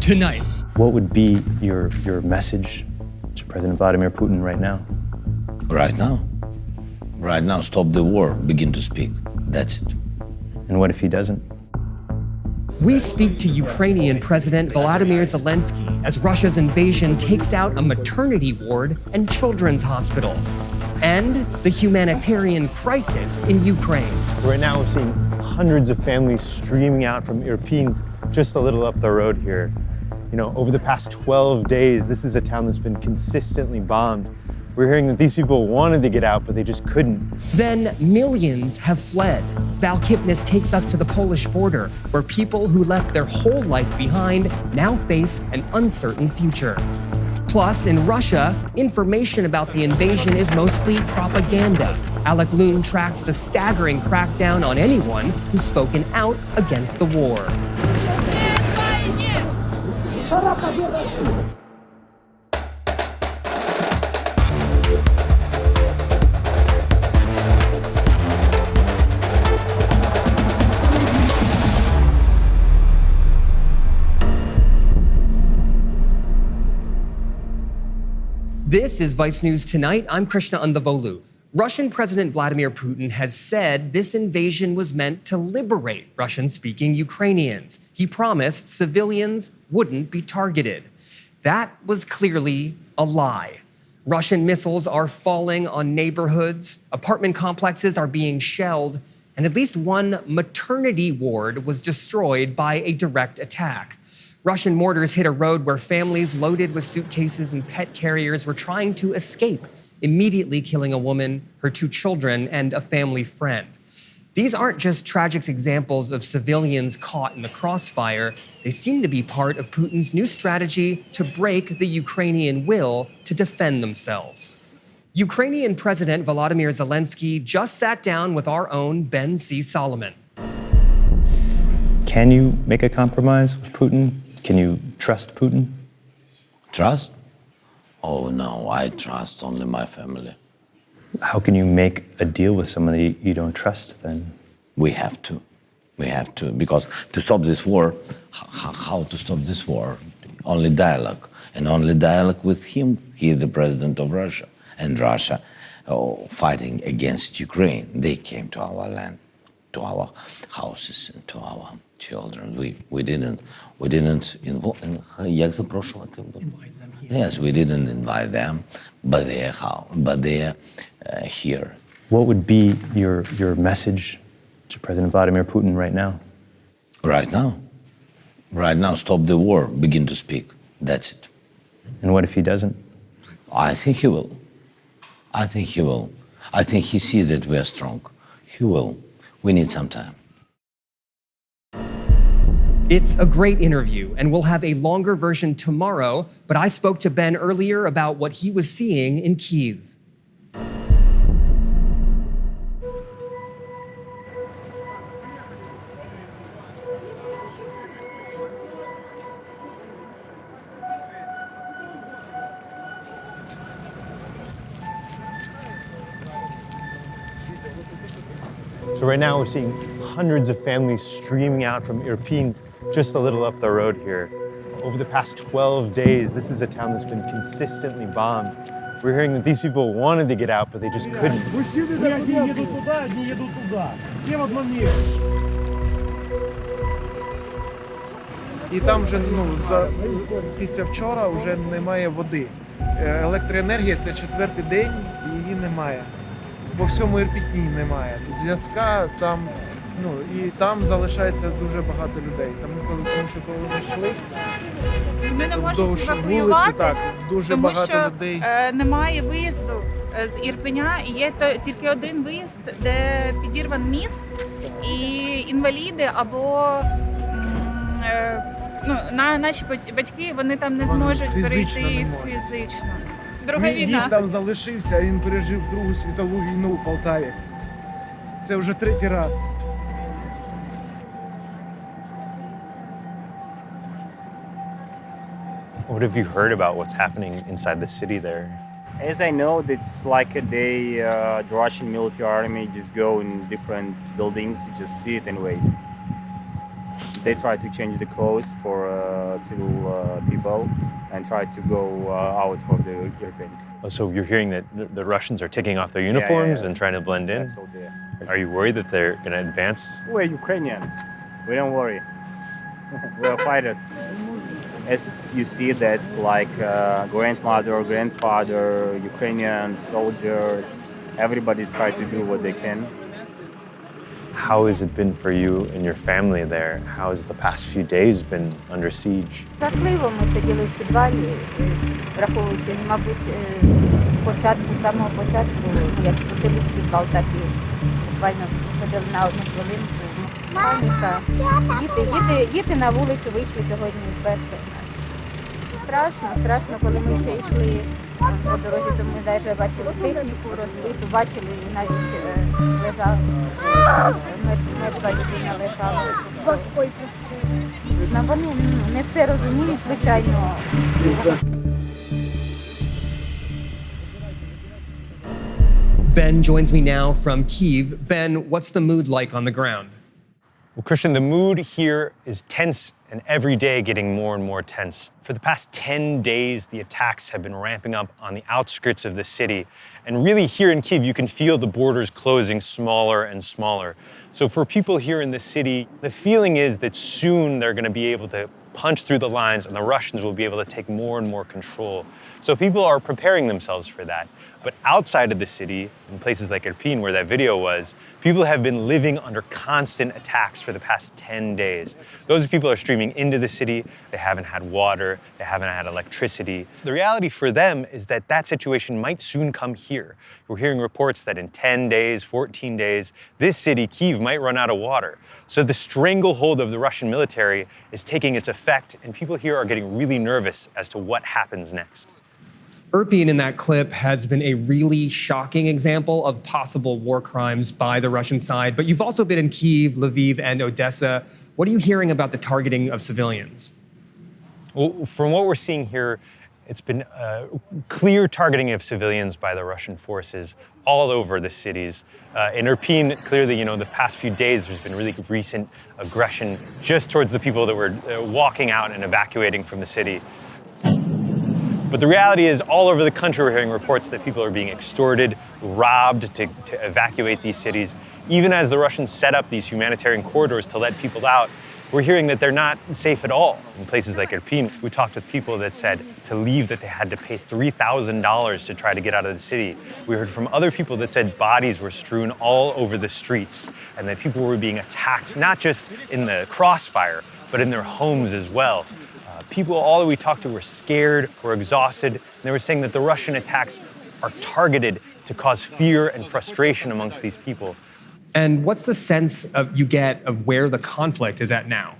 tonight. What would be your message to President Vladimir Putin right now? Right now? Right now, stop the war, begin to speak. That's it. And what if he doesn't? We speak to Ukrainian President Volodymyr Zelensky as Russia's invasion takes out a maternity ward and children's hospital, and the humanitarian crisis in Ukraine. Right now we're seeing hundreds of families streaming out from Irpin, just a little up the road here. You know, over the past 12 days, this is a town that's been consistently bombed. We're hearing that these people wanted to get out, but they just couldn't. Then millions have fled. Val Kipnis takes us to the Polish border, where people who left their whole life behind now face an uncertain future. Plus, in Russia, information about the invasion is mostly propaganda. Alec Loon tracks the staggering crackdown on anyone who's spoken out against the war. This is Vice News Tonight. I'm Krishna Andavolu. Russian President Vladimir Putin has said this invasion was meant to liberate Russian-speaking Ukrainians. He promised civilians wouldn't be targeted. That was clearly a lie. Russian missiles are falling on neighborhoods, apartment complexes are being shelled, and at least one maternity ward was destroyed by a direct attack. Russian mortars hit a road where families loaded with suitcases and pet carriers were trying to escape, immediately killing a woman, her 2 children, and a family friend. These aren't just tragic examples of civilians caught in the crossfire. They seem to be part of Putin's new strategy to break the Ukrainian will to defend themselves. Ukrainian President Volodymyr Zelensky just sat down with our own Ben C. Solomon. Can you make a compromise with Putin? Can you trust Putin? Trust? Oh no, I trust only my family. How can you make a deal with somebody you don't trust then? We have to. We have to, because to stop this war, how to stop this war? Only dialogue, and only dialogue with him. He is the president of Russia, and Russia fighting against Ukraine. They came to our land, to our houses, and to our children. We didn't involve. Як запрошувати? Yes, we didn't invite them, but they're here. What would be your message to President Vladimir Putin right now? Right now? Right now, stop the war, begin to speak. That's it. And what if he doesn't? I think he will. I think he will. I think he sees that we are strong. He will. We need some time. It's a great interview, and we'll have a longer version tomorrow, but I spoke to Ben earlier about what he was seeing in Kyiv. So right now we're seeing hundreds of families streaming out from Irpin, just a little up the road here. Over the past 12 days, this is a town that's been consistently bombed. We're hearing that these people wanted to get out, but they just couldn't. І там вже після вчора вже немає води. Електроенергія – це 4-й день, і її немає. По всьому Ірпіні немає. Зв'язка там, і там залишається дуже багато людей. Тому що коли ми йшли, вони не можуть евакуюватись, дуже тому багато що людей. Немає виїзду з Ірпеня, і є тільки один виїзд, де підірван міст, і інваліди або наші батьки, вони там не зможуть перейти фізично. Друга Мій війна. дід там залишився, він пережив Другу світову війну у Полтаві. Це вже 3-й раз. What have you heard about what's happening inside the city there? As I know, it's like a day the Russian military army just go in different buildings, just sit and wait. They try to change the clothes for civil people and try to go out from the European. Oh, so you're hearing that the Russians are taking off their uniforms and yes. trying to blend in? Absolutely. Are you worried that they're going to advance? We're Ukrainian. We don't worry. We're fighters. As you see, that's like grandmother, grandfather, Ukrainian soldiers. Everybody try to do what they can. How has it been for you and your family there? How has the past few days been under siege? Жахливо, ми сиділи в підвалі, враховуючи, мабуть, з самого початку, як спустились в підвал, так і буквально ходили на одну хвилинку. Паніка. Діти на вулицю вийшли сьогодні вперше у нас. Страшно, коли ми ще йшли по дорозі, то ми навіть бачили техніку розбиту, бачили і навіть лежав, мертва людина лежала. Вони не все розуміють, звичайно. Ben joins me now from Kyiv. Ben, what's the mood like on the ground? Well, Christian, the mood here is tense and every day getting more and more tense. For the past 10 days, the attacks have been ramping up on the outskirts of the city. And really here in Kyiv, you can feel the borders closing smaller and smaller. So for people here in the city, the feeling is that soon they're going to be able to punch through the lines and the Russians will be able to take more and more control. So people are preparing themselves for that. But outside of the city, in places like Irpin, where that video was, people have been living under constant attacks for the past 10 days. Those people are streaming into the city. They haven't had water. They haven't had electricity. The reality for them is that that situation might soon come here. We're hearing reports that in 10 days, 14 days, this city, Kyiv, might run out of water. So the stranglehold of the Russian military is taking its effect, and people here are getting really nervous as to what happens next. Irpin in that clip has been a really shocking example of possible war crimes by the Russian side. But you've also been in Kyiv, Lviv, and Odessa. What are you hearing about the targeting of civilians? Well, from what we're seeing here, it's been clear targeting of civilians by the Russian forces all over the cities. In Irpin, clearly, the past few days, there's been really recent aggression just towards the people that were walking out and evacuating from the city. But the reality is, all over the country, we're hearing reports that people are being extorted, robbed to evacuate these cities. Even as the Russians set up these humanitarian corridors to let people out, we're hearing that they're not safe at all. In places like Irpin, we talked with people that said to leave that they had to pay $3,000 to try to get out of the city. We heard from other people that said bodies were strewn all over the streets and that people were being attacked, not just in the crossfire, but in their homes as well. People, all that we talked to, were scared, were exhausted, and they were saying that the Russian attacks are targeted to cause fear and frustration amongst these people. And what's the sense you get of where the conflict is at now?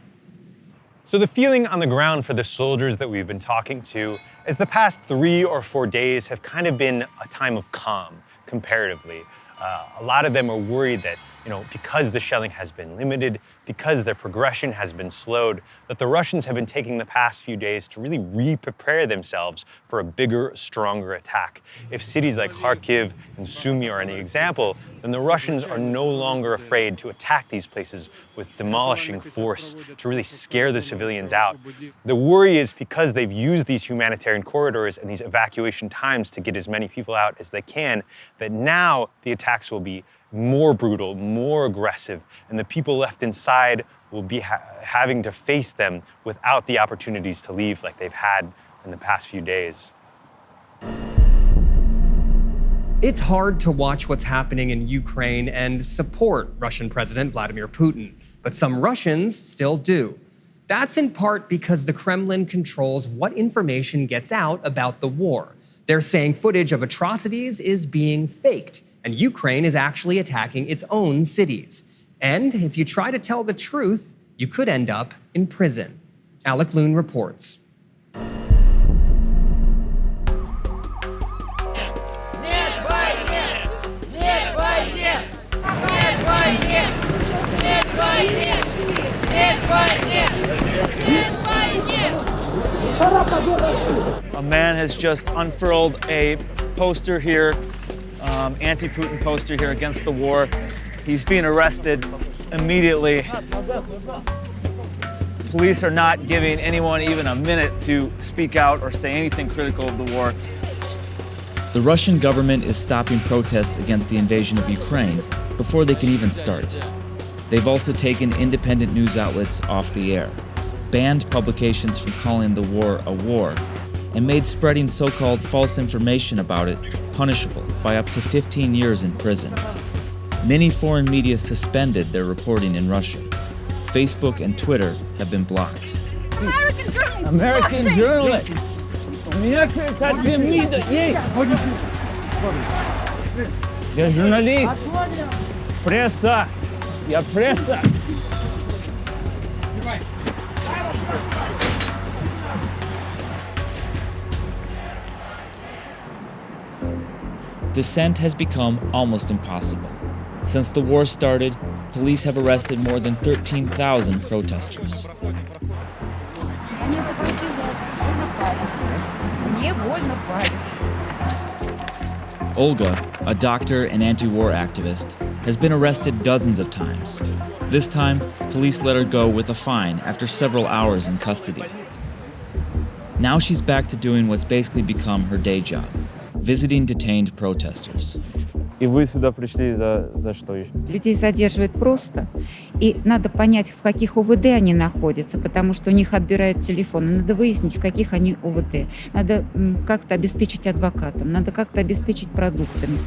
So the feeling on the ground for the soldiers that we've been talking to is the past 3 or 4 days have kind of been a time of calm, comparatively. A lot of them are worried that, because the shelling has been limited, because their progression has been slowed, that the Russians have been taking the past few days to really re-prepare themselves for a bigger, stronger attack. If cities like Kharkiv and Sumy are any example, then the Russians are no longer afraid to attack these places with demolishing force to really scare the civilians out. The worry is because they've used these humanitarian corridors and these evacuation times to get as many people out as they can, that now the attacks will be more brutal, more aggressive, and the people left inside will be having to face them without the opportunities to leave like they've had in the past few days. It's hard to watch what's happening in Ukraine and support Russian President Vladimir Putin, but some Russians still do. That's in part because the Kremlin controls what information gets out about the war. They're saying footage of atrocities is being faked, and Ukraine is actually attacking its own cities. And if you try to tell the truth, you could end up in prison. Alec Loon reports. A man has just unfurled a poster here, anti-Putin poster here against the war. He's being arrested immediately. It's police are not giving anyone even a minute to speak out or say anything critical of the war. The Russian government is stopping protests against the invasion of Ukraine before they can even start. They've also taken independent news outlets off the air, banned publications from calling the war a war, and made spreading so-called false information about it punishable by up to 15 years in prison. Many foreign media suspended their reporting in Russian. Facebook and Twitter have been blocked. American journalist. Я журналист. Пресса. Я пресса. Dissent has become almost impossible. Since the war started, police have arrested more than 13,000 protesters. Olga, a doctor and anti-war activist, has been arrested dozens of times. This time, police let her go with a fine after several hours in custody. Now she's back to doing what's basically become her day job, visiting detained protesters. И вы сюда пришли за что? Людей задерживают просто, и надо понять, в каких ОВД они находятся, потому что у них отбирают телефоны. Надо выяснить, в каких они ОВД. Надо как-то обеспечить адвокатом, надо как-то обеспечить продуктами.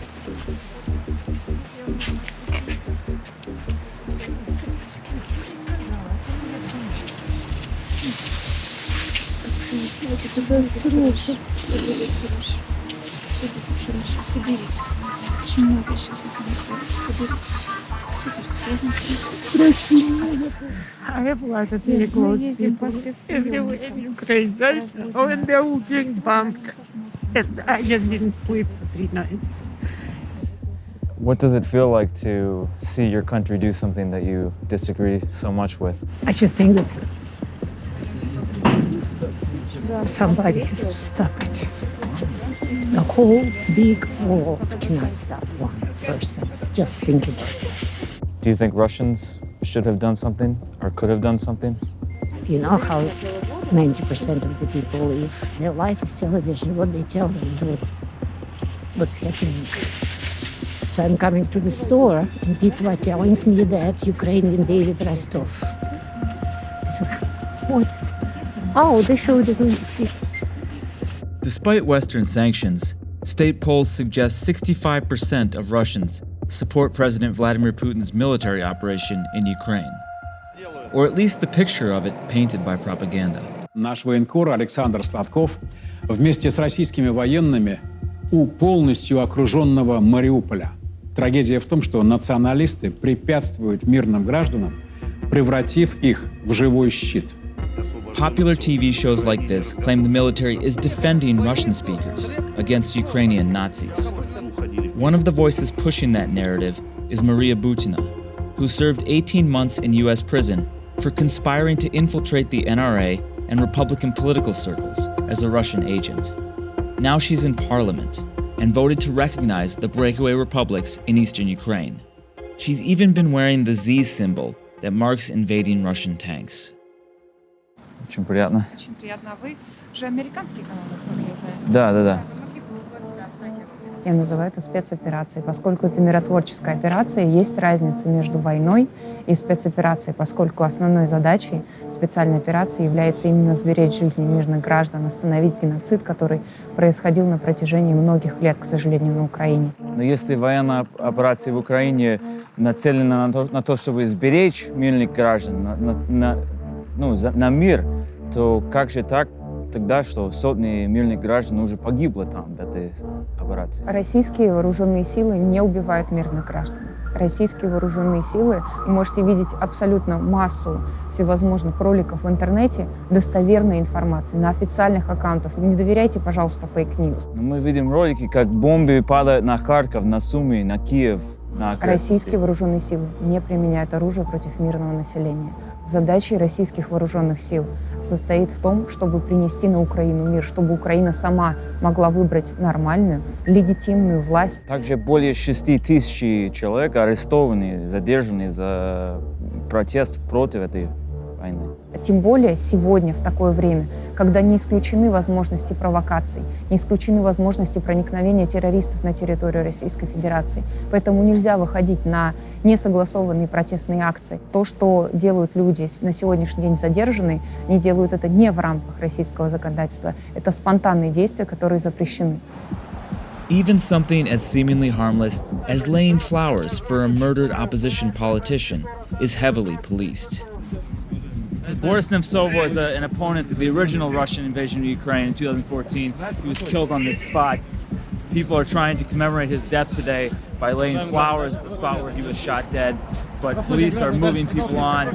I have a lot of very close people everywhere in Ukraine right now, and they're all being bombed. And I just didn't sleep for 3 nights. What does it feel like to see your country do something that you disagree so much with? I just think that somebody has to stop it. The whole big war cannot stop one person. Just think about it. Do you think Russians should have done something or could have done something? You know how 90% of the people live. Their life is television. What they tell them is what's happening. So I'm coming to the store and people are telling me that Ukraine invaded Rostov. I said, what? Oh, they showed it on TV. Despite Western sanctions, state polls suggest 65% of Russians support President Vladimir Putin's military operation in Ukraine, or at least the picture of it painted by propaganda. Наш военкор Александр Сладков вместе с российскими военными у полностью окруженного Мариуполя. Трагедия в том, что националисты препятствуют мирным гражданам, превратив их в живой щит. Popular TV shows like this claim the military is defending Russian speakers against Ukrainian Nazis. One of the voices pushing that narrative is Maria Butina, who served 18 months in US prison for conspiring to infiltrate the NRA and Republican political circles as a Russian agent. Now she's in parliament and voted to recognize the breakaway republics in eastern Ukraine. She's even been wearing the Z symbol that marks invading Russian tanks. Очень приятно. Очень приятно. А вы же американский канал, насколько я знаю. Да. Я называю это спецоперацией. Поскольку это миротворческая операция, есть разница между войной и спецоперацией, поскольку основной задачей специальной операции является именно сберечь жизни мирных граждан, остановить геноцид, который происходил на протяжении многих лет, к сожалению, на Украине. Но если военная операция в Украине нацелена на то, чтобы сберечь мирных граждан, на мир, то как же так тогда, что сотни мирных граждан уже погибло там в этой операции? Российские вооруженные силы не убивают мирных граждан. Российские вооруженные силы, вы можете видеть абсолютно массу всевозможных роликов в интернете, достоверной информации на официальных аккаунтах. Не доверяйте, пожалуйста, фейк-ньюс. Мы видим ролики, как бомбы падают на Харьков, на Сумы, на Киев. Российские вооруженные силы не применяют оружие против мирного населения. Задачей российских вооруженных сил состоит в том, чтобы принести на Украину мир, чтобы Украина сама могла выбрать нормальную, легитимную власть. Также более 6 тысяч человек арестованы, задержаны за протест против этой войны. Тем более сегодня, в такое время, когда не исключены возможности провокаций, не исключены возможности проникновения террористов на территорию Российской Федерации. Поэтому нельзя выходить на несогласованные протестные акции. То, что делают люди на сегодняшний день задержанные, они делают это не в рамках российского законодательства. Это спонтанные действия, которые запрещены. Even something as seemingly harmless as laying flowers for a murdered opposition politician is heavily policed. Boris Nemtsov was an opponent to the original Russian invasion of Ukraine in 2014. He was killed on this spot. People are trying to commemorate his death today by laying flowers at the spot where he was shot dead, but police are moving people on.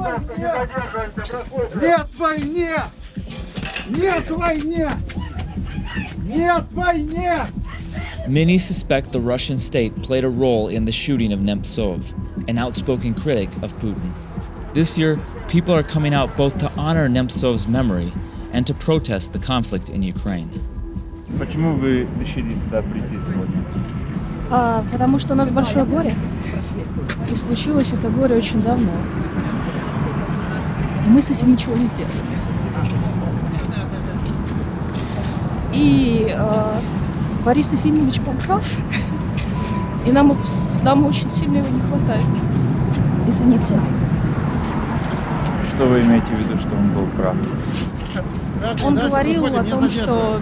Нет войне! Нет войне! Нет войне! Many suspect the Russian state played a role in the shooting of Nemtsov, an outspoken critic of Putin. This year, people are coming out both to honor Nemtsov's memory and to protest the conflict in Ukraine. Почему вы решили сюда прийти сегодня? Потому что у нас большое горе. И случилось это горе очень давно. И мы с этим ничего не сделали. И Борис Ефимович был прав. И нам очень сильно его не хватает. Извините. Что вы имеете в виду, что он был прав? Он говорил о том, что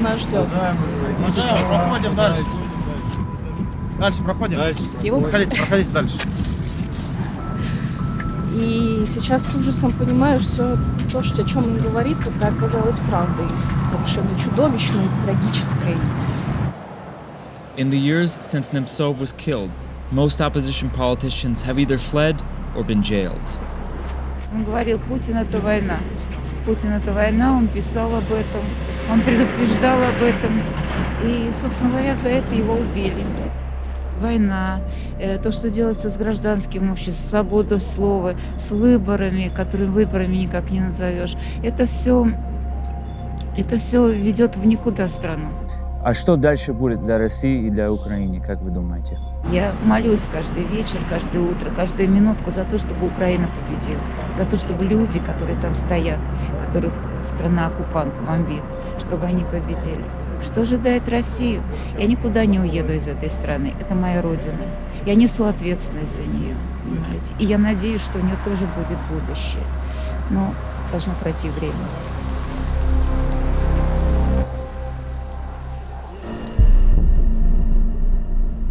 нас ждет. Проходим дальше. Дальше проходим. Проходите дальше. И сейчас с ужасом понимаю, что то, о чем он говорит, это оказалось правдой, совершенно чудовищной, трагической. In the years since Nemtsov was killed, most opposition politicians have either fled or been jailed. Он говорил, Путин — это война. Путин — это война, он писал об этом, он предупреждал об этом. И, собственно говоря, за это его убили. Война, то, что делается с гражданским обществом, свобода слова, с выборами, которые выборами никак не назовешь. Это все ведет в никуда страну. А что дальше будет для России и для Украины, как вы думаете? Я молюсь каждый вечер, каждое утро, каждую минутку за то, чтобы Украина победила. За то, чтобы люди, которые там стоят, которых страна-оккупант бомбит, чтобы они победили. Что ожидает Россию? Я никуда не уеду из этой страны. Это моя родина. Я несу ответственность за нее, понимаете? И я надеюсь, что у нее тоже будет будущее. Но должно пройти время.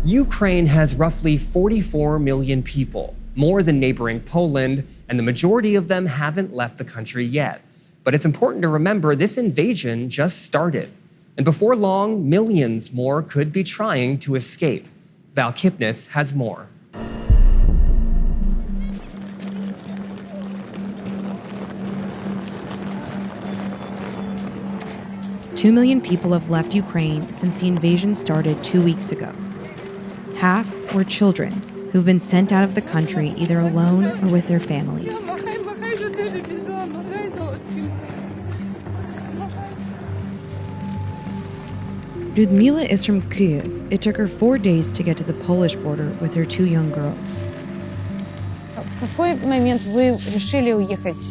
Ukraine has roughly 44 million people, more than neighboring Poland, and the majority of them haven't left the country yet. But it's important to remember this invasion just started. And before long, millions more could be trying to escape. Val Kipnis has more. Two million people have left Ukraine since the invasion started 2 weeks ago. Half were children who've been sent out of the country either alone or with their families. Людмила is from Kyiv. It took her 4 days to get to the Polish border with her 2 young girls. В какой момент вы решили уехать?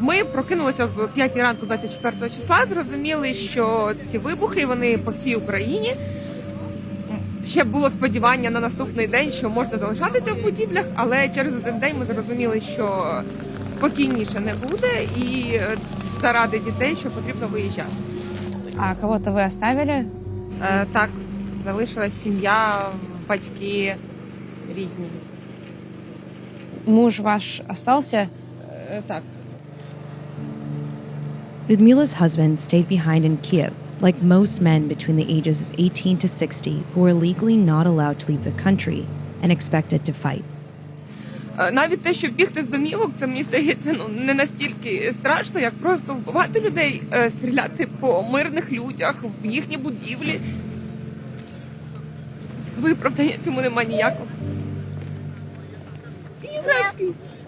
Ми прокинулися в 5 ранку 24 числа, зрозуміли, що ці вибухи, вони по всій Україні. Ще було сподівання на наступний день, що можна залишатися в будівлях, але через один день ми зрозуміли, що спокійніше не буде і заради дітей, що потрібно виїжджати. А кого-то ви оставили? Так, залишилась сім'я, батьки, рідні. Муж ваш остался? Так. Людмиla's husband stayed behind in Kyiv, like most men between the ages of 18 to 60 who are legally not allowed to leave the country and expected to fight. Навіть те, щоб бігти з домівок, це, мені здається, не настільки страшно, як просто вбивати людей, стріляти по мирних людях, в їхні будівлі. Виправдання цьому нема ніякого.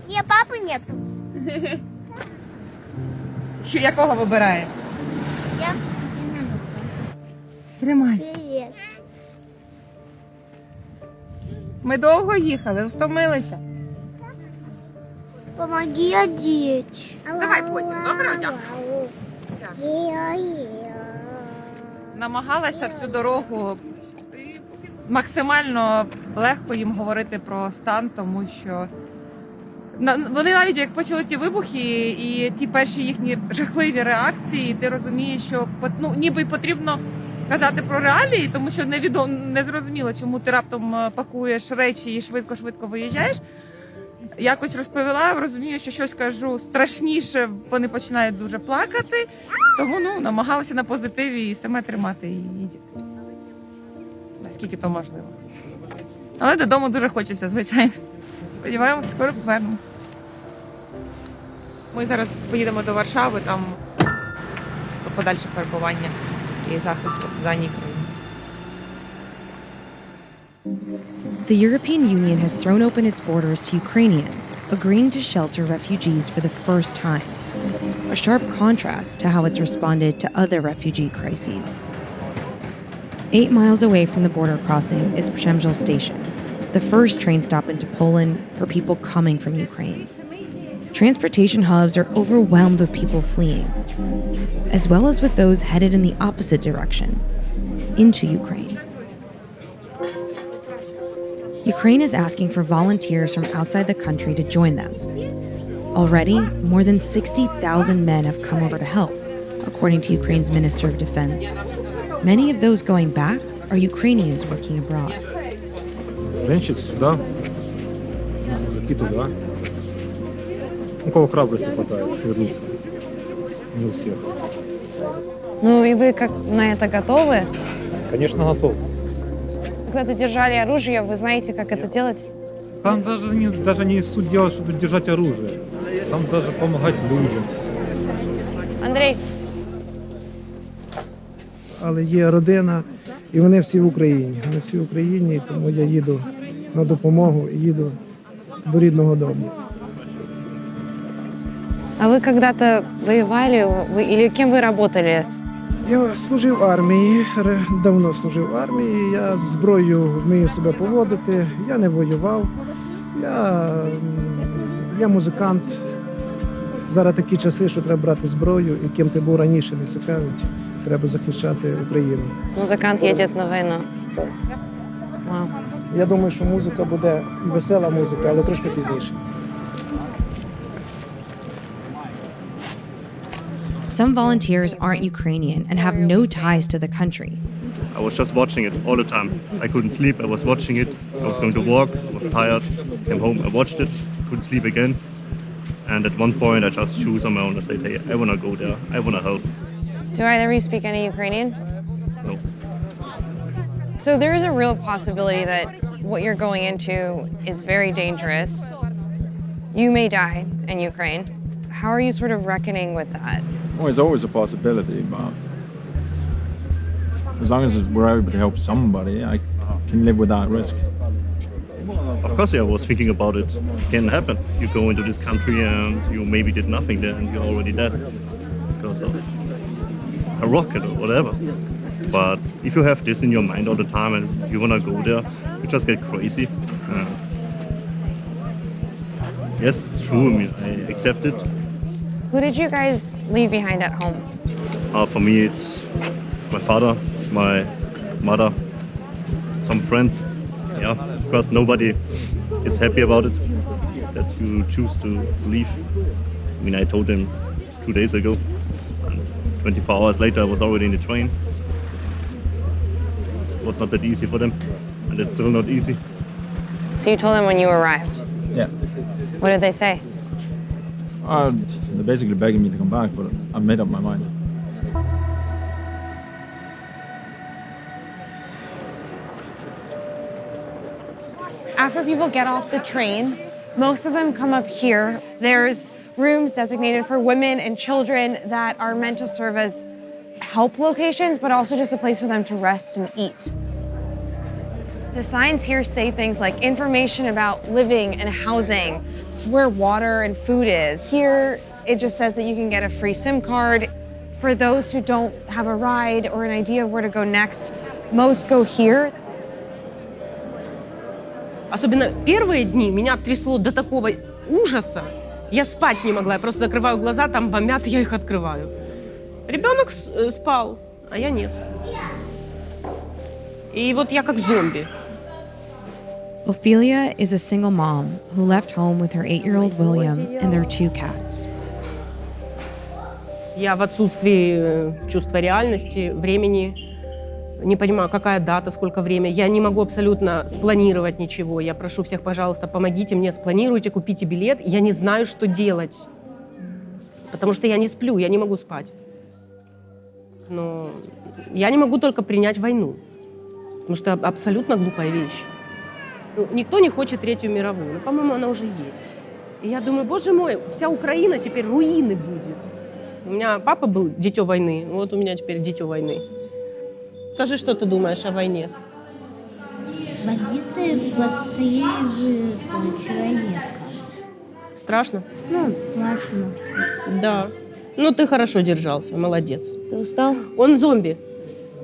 Ні, папи нету. Що, якого вибираєш? Я. Тримай. Привіт. Ми довго їхали, втомилися. Помоги одеть. Давай потім, добре? Дякую. Намагалася всю дорогу максимально легко їм говорити про стан, тому що вони навіть як почули ті вибухи і ті перші їхні жахливі реакції, ти розумієш, що ніби потрібно казати про реалії, тому що не зрозуміло, чому ти раптом пакуєш речі і швидко виїжджаєш. Якось розповіла, розумію, що щось кажу страшніше, вони починають дуже плакати, тому намагалася на позитиві і саме тримати її, наскільки то можливо. Але додому дуже хочеться, звичайно. Сподіваємося, скоро повернемось. Ми зараз поїдемо до Варшави, там подальше перебування і захисту в даній країні. The European Union has thrown open its borders to Ukrainians, agreeing to shelter refugees for the first time. A sharp contrast to how it's responded to other refugee crises. 8 miles away from the border crossing is Przemysl Station, the first train stop into Poland for people coming from Ukraine. Transportation hubs are overwhelmed with people fleeing, as well as with those headed in the opposite direction, into Ukraine. Ukraine is asking for volunteers from outside the country to join them. Already, more than 60,000 men have come over to help, according to Ukraine's Minister of Defense. Many of those going back are Ukrainians working abroad. Женщин сюда, мужики туда. У кого храбрости хватает вернуться. Не у всех. Ну и вы как на это готовы? Конечно, готов. Когда-то держали оружие, вы знаете, как это делать? Там даже не суть дела, что держать оружие. Там даже помогать людям. Андрей. Але є родина, і вони всі в Україні. Вони всі в Україні, тому я їду на допомогу і їду до рідного дому. А вы когда-то воевали? Или кем вы работали? Я служив в армії, давно служив в армії, я з зброєю вмію себе поводити, я не воював, я музикант. Зараз такі часи, що треба брати зброю, і ким ти був раніше, не цікавить, треба захищати Україну. Музикант їде на війну. Так. Вау. Я думаю, що музика буде весела музика, але трошки пізніше. Some volunteers aren't Ukrainian and have no ties to the country. I was just watching it all the time. I couldn't sleep, I was watching it. I was going to walk, I was tired, came home, I watched it, couldn't sleep again. And at one point I just chose on my own and said, hey, I want to go there, I want to help. Do either of you speak any Ukrainian? No. So there is a real possibility that what you're going into is very dangerous. You may die in Ukraine. How are you sort of reckoning with that? Well, it's always a possibility, but as long as we're able to help somebody, I can live with that risk. Of course, I was thinking about it. Can happen. You go into this country and you maybe did nothing there and you're already dead because of a rocket or whatever. But if you have this in your mind all the time and you want to go there, you just get crazy. Yes, it's true. I mean, I accept it. Who did you guys leave behind at home? For me, it's my father, my mother, some friends. Yeah, of course, nobody is happy about it, that you choose to leave. I mean, I told them 2 days ago, and 24 hours later, I was already in the train. It was not that easy for them, and it's still not easy. So you told them when you arrived? Yeah. What did they say? They're basically begging me to come back, but I've made up my mind. After people get off the train, most of them come up here. There's rooms designated for women and children that are meant to serve as help locations, but also just a place for them to rest and eat. The signs here say things like information about living and housing, where water and food is. Here, it just says that you can get a free SIM card. For those who don't have a ride or an idea of where to go next, most go here. Особенно первые дни меня трясло до такого ужаса. Я спать не могла, я просто закрываю глаза, там бомбят, я их открываю. Ребенок спал, а я нет. И вот я как зомби. Ophelia is a single mom who left home with her 8-year-old William and their 2 cats. Я в отсутствии чувства реальности, времени, не понимаю, какая дата, сколько время. Я не могу абсолютно спланировать ничего. Я прошу всех, пожалуйста, помогите мне, спланируйте, купите билет. Я не знаю, что делать, потому что я не сплю, я не могу спать. Но я не могу только принять войну, потому что абсолютно глупая вещь. Ну, никто не хочет Третью мировую, но, по-моему, она уже есть. И я думаю, боже мой, вся Украина теперь руины будет. У меня папа был дитё войны, вот у меня теперь дитё войны. Скажи, что ты думаешь о войне? Бандиты быстрее человека. Страшно? Ну, страшно. Да. Ну, ты хорошо держался, молодец. Ты устал? Он зомби.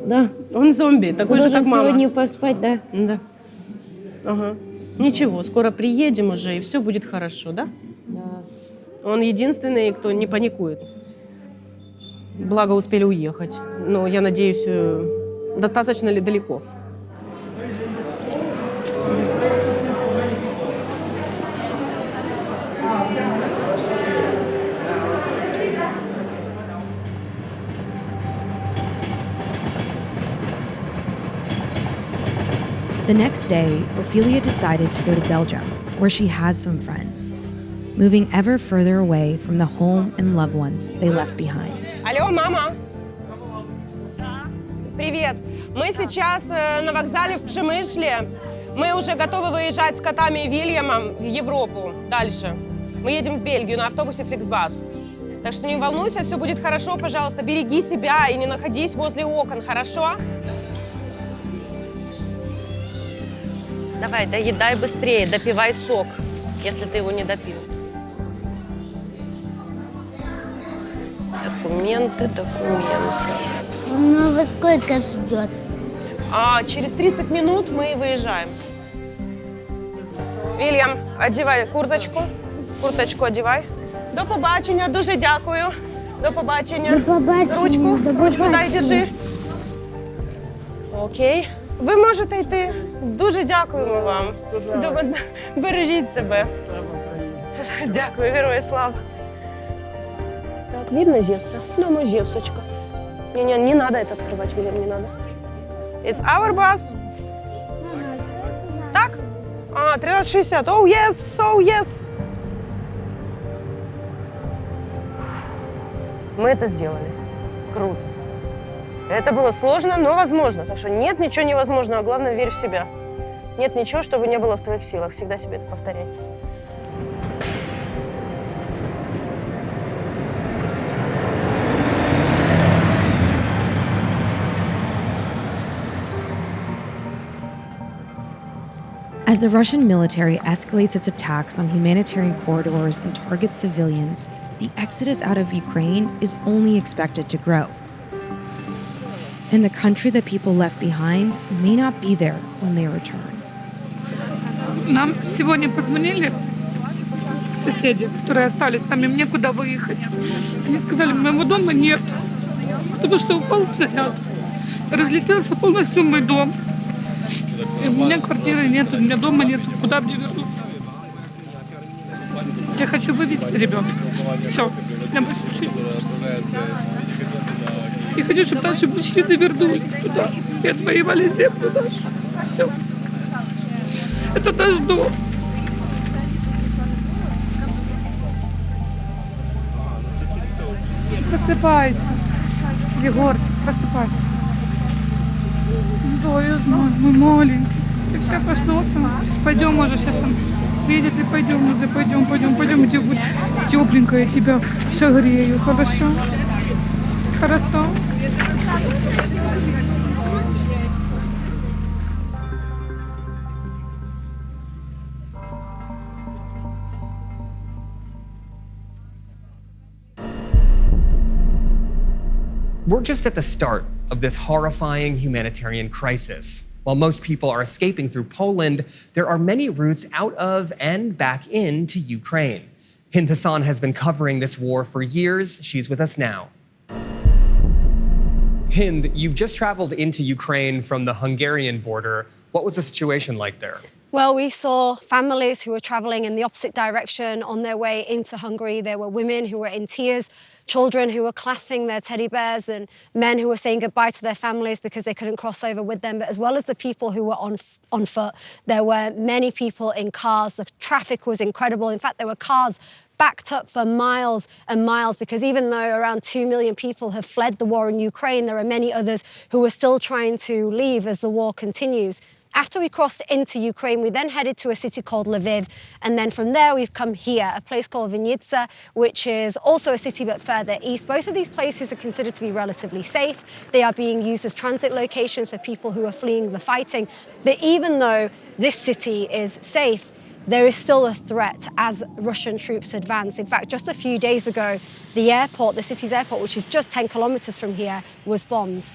Да. Он зомби, такой Ты же, должен как мама. сегодня поспать, да? Да. Ага. Ничего, скоро приедем уже, и все будет хорошо, да? Да. Он единственный, кто не паникует. Благо, успели уехать. Но я надеюсь, достаточно ли далеко? The next day, Ophelia decided to go to Belgium, where she has some friends, moving ever further away from the home and loved ones they left behind. Алло, мама! Привет! Мы сейчас на вокзале в Пшемышле. Мы уже готовы выезжать с котами и Вильямом в Европу дальше. Мы едем в Бельгию на автобусе Flixbus. Так что не волнуйся, все будет хорошо, пожалуйста. Береги себя и не находись возле окон, хорошо? Давай, доедай быстрее, допивай сок, если ты его не допил. Документы. Ну, во сколько ждет? Через 30 минут мы выезжаем. Вільям, одівай курточку. Курточку одівай. До побачення, дуже дякую. До побачення. До побачення. Ручку дай, держи. Окей. Ви можете йти. Дуже дякуємо вам. Бережіть себе. Дякую, герої слава. Так, видно Зевса? Дома Зевсочка. Не надо это открывать, Вильям, не надо. It's our bus. Так? 13:60. Oh, yes, oh, yes. Мы это сделали. Круто. Это было сложно, но возможно. Так что нет ничего невозможного. Главное, верь в себя. Нет ничего, чтобы не было в твоих силах. Всегда себе это повторяй. As the Russian military escalates its attacks on humanitarian corridors and targets civilians, the exodus out of Ukraine is only expected to grow. And the country that people left behind may not be there when they return. Нам сегодня позвонили соседи, которые остались там, им некуда выехать. Они сказали, моего дома нет, потому что упал снаряд. Разлетелся полностью мой дом. И у меня квартиры нет, у меня дома нет, куда мне вернуться? Я хочу вывести ребенка. Все, я больше ничего не хочу. Я хочу, чтобы наши мужчины вернулись сюда и отвоевали землю нашу. Все. Это наш дом. Просыпайся. Егор, просыпайся. Да, я знаю, мы маленький. Ты все проснулся. Сейчас пойдем уже, сейчас он видит, и пойдем уже, пойдем, где будет тепленько, я тебя согрею, хорошо? Хорошо? We're just at the start of this horrifying humanitarian crisis. While most people are escaping through Poland, there are many routes out of and back into Ukraine. Hind Hassan has been covering this war for years. She's with us now. Hind, you've just traveled into Ukraine from the Hungarian border. What was the situation like there? Well, we saw families who were traveling in the opposite direction on their way into Hungary. There were women who were in tears, children who were clasping their teddy bears, and men who were saying goodbye to their families because they couldn't cross over with them. But as well as the people who were on foot, there were many people in cars. The traffic was incredible. In fact, there were cars backed up for miles and miles, because even though around 2 million people have fled the war in Ukraine, there are many others who are still trying to leave as the war continues. After we crossed into Ukraine, we then headed to a city called Lviv. And then from there, we've come here, a place called Vinnytsia, which is also a city but further east. Both of these places are considered to be relatively safe. They are being used as transit locations for people who are fleeing the fighting. But even though this city is safe, there is still a threat as Russian troops advance. In fact, just a few days ago, the airport, the city's airport, which is just 10 kilometers from here, was bombed.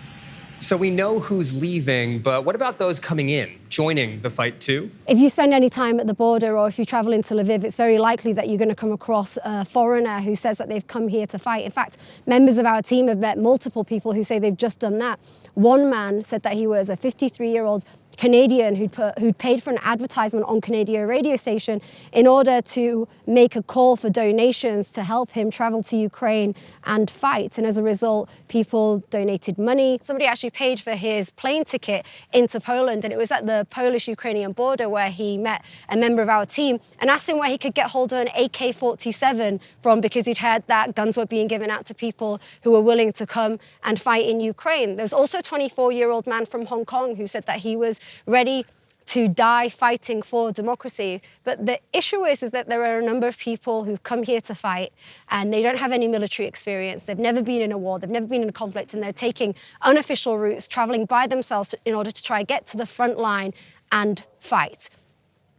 So we know who's leaving, but what about those coming in, joining the fight too? If you spend any time at the border or if you travel into Lviv, it's very likely that you're going to come across a foreigner who says that they've come here to fight. In fact, members of our team have met multiple people who say they've just done that. One man said that he was a 53-year-old Canadian who'd paid for an advertisement on Canadian radio station in order to make a call for donations to help him travel to Ukraine and fight. And as a result, people donated money. Somebody actually paid for his plane ticket into Poland, and it was at the Polish-Ukrainian border where he met a member of our team and asked him where he could get hold of an AK-47 from, because he'd heard that guns were being given out to people who were willing to come and fight in Ukraine. There's also a 24-year-old man from Hong Kong who said that he was ready to die fighting for democracy. But the issue is that there are a number of people who've come here to fight and they don't have any military experience. They've never been in a war, they've never been in a conflict, and they're taking unofficial routes, traveling by themselves in order to try get to the front line and fight.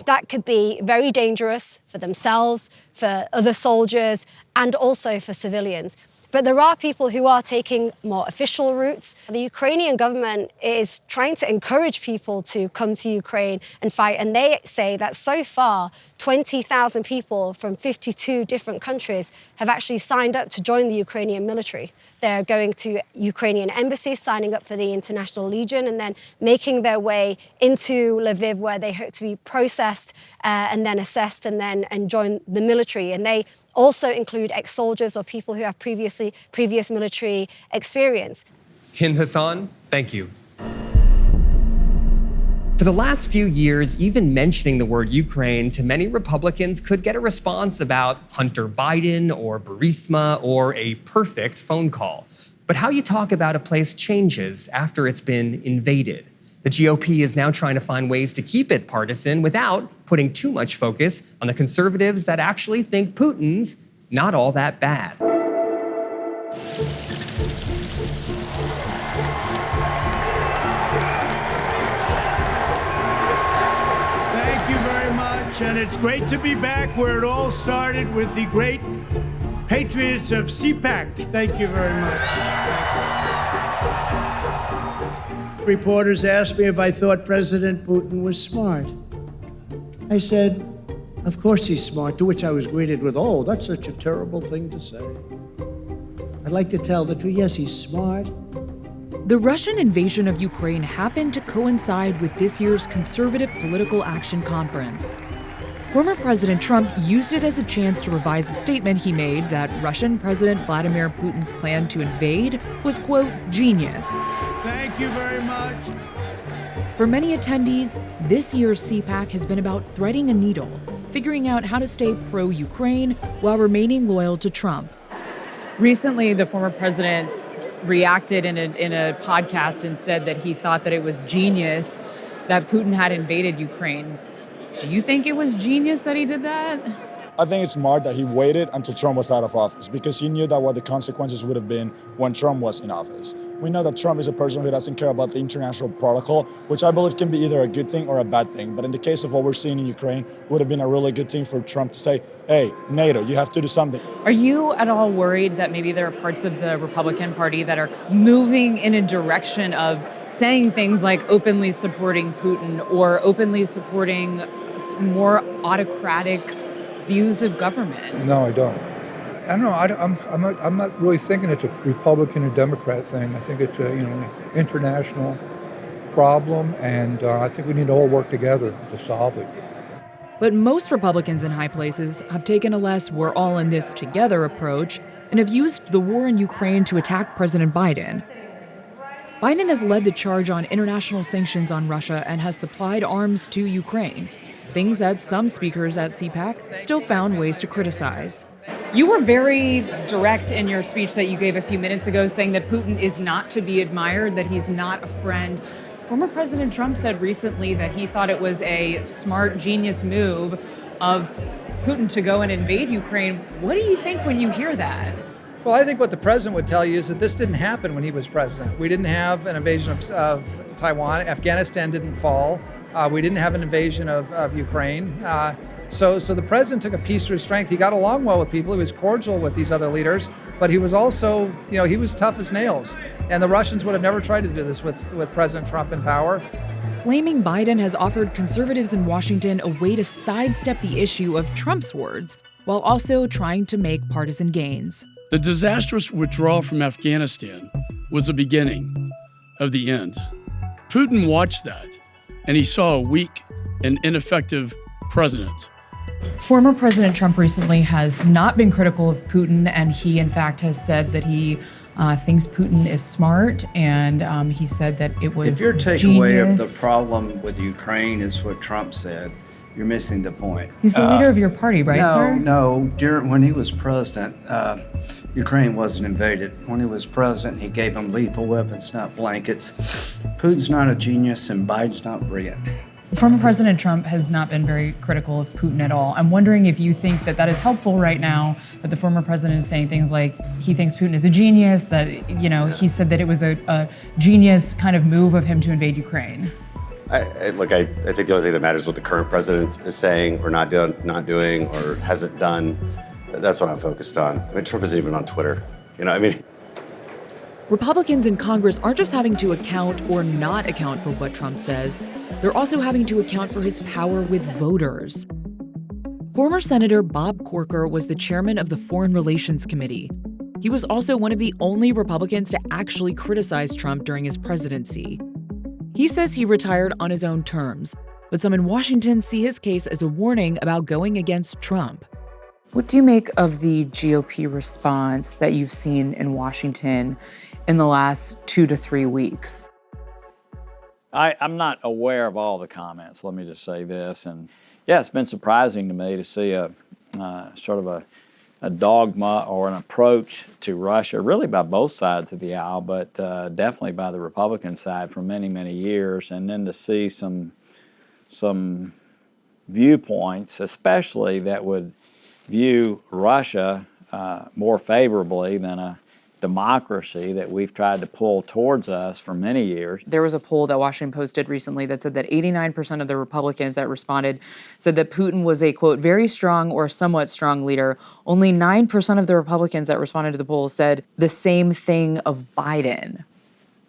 That could be very dangerous for themselves, for other soldiers, and also for civilians. But there are people who are taking more official routes. The Ukrainian government is trying to encourage people to come to Ukraine and fight. And they say that so far, 20,000 people from 52 different countries have actually signed up to join the Ukrainian military. They're going to Ukrainian embassies, signing up for the International Legion, and then making their way into Lviv, where they hope to be processed and then assessed and join the military. And they also include ex-soldiers or people who have previous military experience. Hind Hassan, thank you. For the last few years, even mentioning the word Ukraine to many Republicans could get a response about Hunter Biden or Burisma or a perfect phone call. But how you talk about a place changes after it's been invaded. The GOP is now trying to find ways to keep it partisan without putting too much focus on the conservatives that actually think Putin's not all that bad. Thank you very much, and it's great to be back where it all started with the great patriots of CPAC. Thank you very much. Reporters asked me if I thought President Putin was smart. I said, of course he's smart, to which I was greeted with, oh, that's such a terrible thing to say. I'd like to tell the truth, yes, he's smart. The Russian invasion of Ukraine happened to coincide with this year's Conservative Political Action Conference. Former President Trump used it as a chance to revise a statement he made that Russian President Vladimir Putin's plan to invade was, quote, genius. Thank you very much. For many attendees, this year's CPAC has been about threading a needle, figuring out how to stay pro-Ukraine while remaining loyal to Trump. Recently, the former president reacted in a podcast and said that he thought that it was genius that Putin had invaded Ukraine. Do you think it was genius that he did that? I think it's smart that he waited until Trump was out of office, because he knew that what the consequences would have been when Trump was in office. We know that Trump is a person who doesn't care about the international protocol, which I believe can be either a good thing or a bad thing. But in the case of what we're seeing in Ukraine, it would have been a really good thing for Trump to say, hey, NATO, you have to do something. Are you at all worried that maybe there are parts of the Republican Party that are moving in a direction of saying things like openly supporting Putin or openly supporting more autocratic views of government? No, I don't. I don't know. I'm not really thinking it's a Republican or Democrat thing. I think it's a international problem, and I think we need to all work together to solve it. But most Republicans in high places have taken a less we're all in this together approach and have used the war in Ukraine to attack President Biden. Biden has led the charge on international sanctions on Russia and has supplied arms to Ukraine, things that some speakers at CPAC still found ways to criticize. You were very direct in your speech that you gave a few minutes ago, saying that Putin is not to be admired, that he's not a friend. Former President Trump said recently that he thought it was a smart, genius move of Putin to go and invade Ukraine. What do you think when you hear that? Well, I think what the president would tell you is that this didn't happen when he was president. We didn't have an invasion of Taiwan. Afghanistan didn't fall. We didn't have an invasion of Ukraine. So the president took a piece through strength. He got along well with people. He was cordial with these other leaders, but he was also, he was tough as nails. And the Russians would have never tried to do this with President Trump in power. Blaming Biden has offered conservatives in Washington a way to sidestep the issue of Trump's words, while also trying to make partisan gains. The disastrous withdrawal from Afghanistan was the beginning of the end. Putin watched that, and he saw a weak and ineffective president. Former President Trump recently has not been critical of Putin, and he, in fact, has said that he thinks Putin is smart, and he said that it was If your takeaway of the genius. problem with Ukraine is what Trump said, you're missing the point. He's the leader of your party, right, sir? No. When he was president, Ukraine wasn't invaded. When he was president, he gave them lethal weapons, not blankets. Putin's not a genius, and Biden's not brilliant. Former President Trump has not been very critical of Putin at all. I'm wondering if you think that that is helpful right now, that the former president is saying things like he thinks Putin is a genius, that, he said that it was a genius kind of move of him to invade Ukraine. I think the only thing that matters is what the current president is saying or not doing or hasn't done. That's what I'm focused on. I mean, Trump isn't even on Twitter. Republicans in Congress aren't just having to account or not account for what Trump says, they're also having to account for his power with voters. Former Senator Bob Corker was the chairman of the Foreign Relations Committee. He was also one of the only Republicans to actually criticize Trump during his presidency. He says he retired on his own terms, but some in Washington see his case as a warning about going against Trump. What do you make of the GOP response that you've seen in Washington in the last 2 to 3 weeks? I'm not aware of all the comments, let me just say this. And yeah, it's been surprising to me to see a sort of a dogma or an approach to Russia, really by both sides of the aisle, but definitely by the Republican side for many, many years. And then to see some viewpoints, especially that would view Russia more favorably than a democracy that we've tried to pull towards us for many years. There was a poll that Washington Post did recently that said that 89% of the Republicans that responded said that Putin was a, quote, very strong or somewhat strong leader. Only 9% of the Republicans that responded to the poll said the same thing of Biden.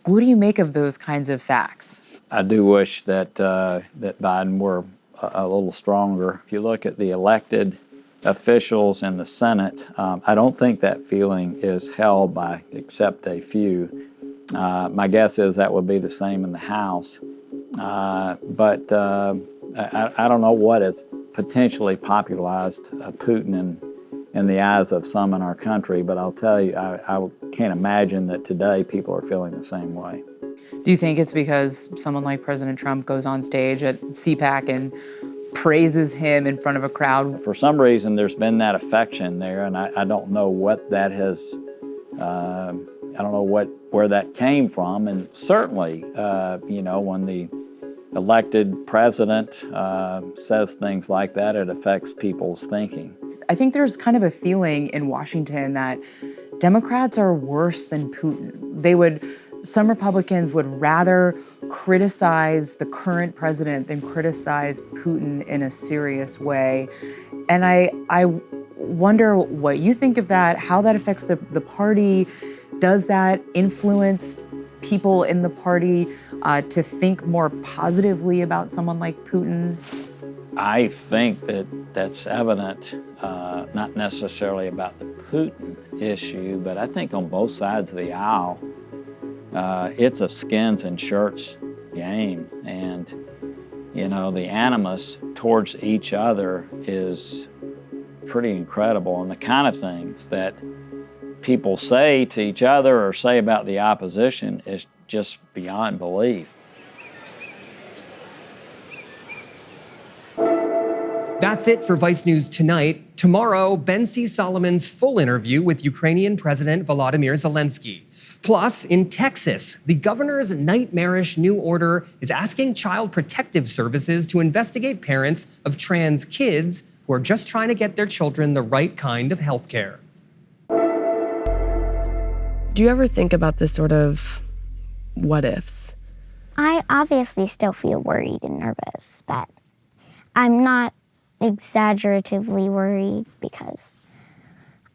What do you make of those kinds of facts? I do wish that that Biden were a little stronger. If you look at the elected officials in the Senate, I don't think that feeling is held by except a few. My guess is that would be the same in the House. But I don't know what has potentially popularized Putin in the eyes of some in our country, but I'll tell you, I can't imagine that today people are feeling the same way. Do you think it's because someone like President Trump goes on stage at CPAC and praises him in front of a crowd? For some reason, there's been that affection there, and I don't know what that has, I don't know where that came from. And certainly, when the elected president says things like that, it affects people's thinking. I think there's kind of a feeling in Washington that Democrats are worse than Putin. Some Republicans would rather criticize the current president than criticize Putin in a serious way. And I wonder what you think of that, how that affects the party. Does that influence people in the party to think more positively about someone like Putin? I think that that's evident, not necessarily about the Putin issue, but I think on both sides of the aisle, it's a skins and shirts game. And, you know, the animus towards each other is pretty incredible. And the kind of things that people say to each other or say about the opposition is just beyond belief. That's it for Vice News Tonight. Tomorrow, Ben C. Solomon's full interview with Ukrainian President Volodymyr Zelensky. Plus, in Texas, the governor's nightmarish new order is asking Child Protective Services to investigate parents of trans kids who are just trying to get their children the right kind of health care. Do you ever think about this sort of what ifs? I obviously still feel worried and nervous, but I'm not exaggeratively worried because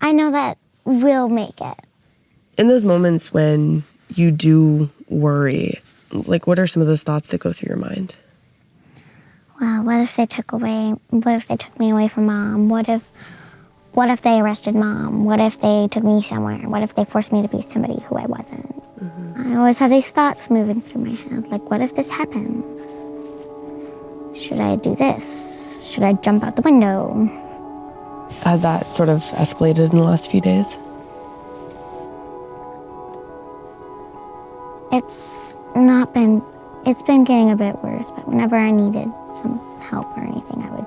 I know that we'll make it. In those moments when you do worry, like what are some of those thoughts that go through your mind? Well, what if they took me away from Mom? What if they arrested Mom? What if they took me somewhere? What if they forced me to be somebody who I wasn't? Mm-hmm. I always have these thoughts moving through my head, like what if this happens? Should I do this? Should I jump out the window? Has that sort of escalated in the last few days? It's been getting a bit worse, but whenever I needed some help or anything, I would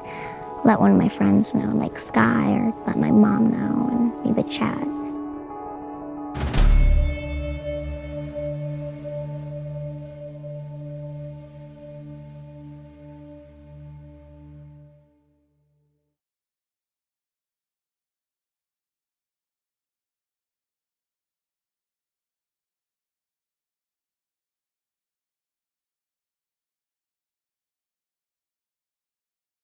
let one of my friends know, like Sky, or let my mom know, and we would chat.